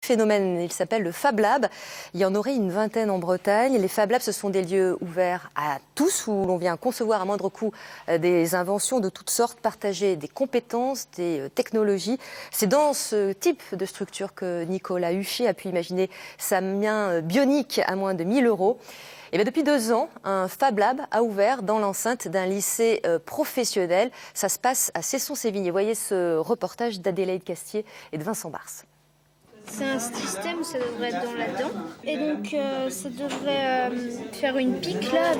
phénomène. Il s'appelle le Fab Lab. Il y en aurait une vingtaine en Bretagne. Les Fab Labs, ce sont des lieux ouverts à tous où l'on vient concevoir à moindre coût des inventions de toutes sortes, partager des compétences, des technologies. C'est dans ce type de structure que Nicolas Huchet a pu imaginer sa main bionique à moins de 1 000 €. Et bien depuis 2 ans, un Fab Lab a ouvert dans l'enceinte d'un lycée professionnel. Ça se passe à Cesson-Sévigné. Voyez ce reportage d'Adélaïde Castier et de Vincent Bars. C'est un système, ça devrait être dans la dent. Et donc ça devrait faire une pique là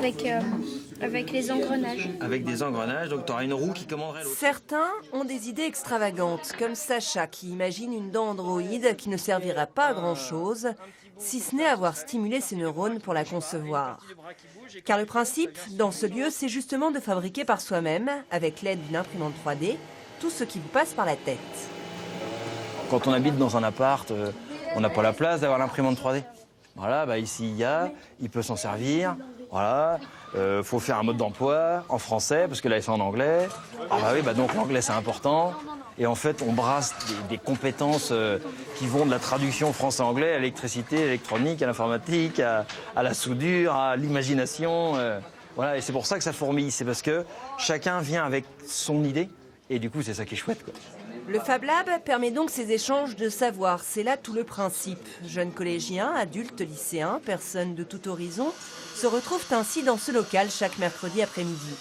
avec les engrenages. Avec des engrenages, donc tu auras une roue qui commanderait l'autre. Certains ont des idées extravagantes, comme Sacha qui imagine une dent androïde qui ne servira pas à grand-chose, si ce n'est avoir stimulé ses neurones pour la concevoir. Car le principe, dans ce lieu, c'est justement de fabriquer par soi-même, avec l'aide d'une imprimante 3D, tout ce qui vous passe par la tête. Quand on habite dans un appart, on n'a pas la place d'avoir l'imprimante 3D. Voilà, ici il peut s'en servir. Voilà, faut faire un mode d'emploi en français parce que là c'est en anglais. Donc l'anglais c'est important. Et en fait, on brasse des compétences qui vont de la traduction français-anglais à l'électricité, à l'électronique, à l'informatique, à la soudure, à l'imagination. Voilà, et c'est pour ça que ça fourmille. C'est parce que chacun vient avec son idée. Et du coup, c'est ça qui est chouette, quoi. Le Fab Lab permet donc ces échanges de savoir. C'est là tout le principe. Jeunes collégiens, adultes, lycéens, personnes de tout horizon se retrouvent ainsi dans ce local chaque mercredi après-midi.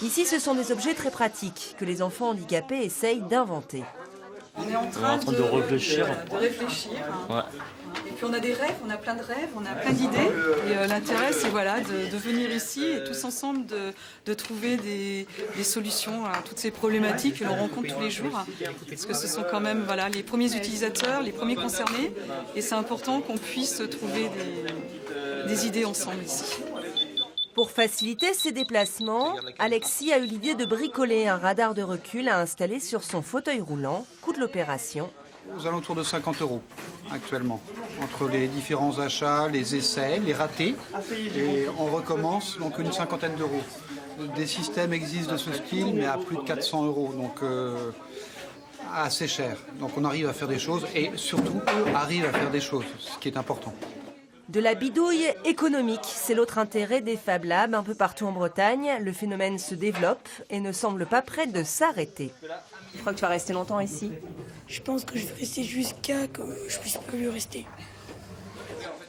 Ici, ce sont des objets très pratiques que les enfants handicapés essayent d'inventer. On est en train de réfléchir. Ouais. Et puis on a des rêves, on a plein de rêves, on a plein d'idées. Et l'intérêt, c'est de venir ici et tous ensemble de trouver des solutions à toutes ces problématiques que l'on rencontre tous les jours. Parce que ce sont quand même les premiers utilisateurs, les premiers concernés. Et c'est important qu'on puisse trouver des idées ensemble ici. Pour faciliter ses déplacements, Alexis a eu l'idée de bricoler un radar de recul à installer sur son fauteuil roulant. Coût de l'opération. Aux alentours de 50 € actuellement, entre les différents achats, les essais, les ratés, et on recommence donc une cinquantaine d'euros. Des systèmes existent de ce style, mais à plus de 400 €, donc assez cher. Donc on arrive à faire des choses, et surtout, eux arrivent à faire des choses, ce qui est important. De la bidouille économique, c'est l'autre intérêt des Fab Labs un peu partout en Bretagne. Le phénomène se développe et ne semble pas prêt de s'arrêter. Je crois que tu vas rester longtemps ici. Je pense que je vais rester jusqu'à que je puisse plus rester.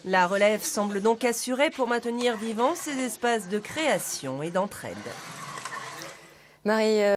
La relève semble donc assurée pour maintenir vivants ces espaces de création et d'entraide. Marie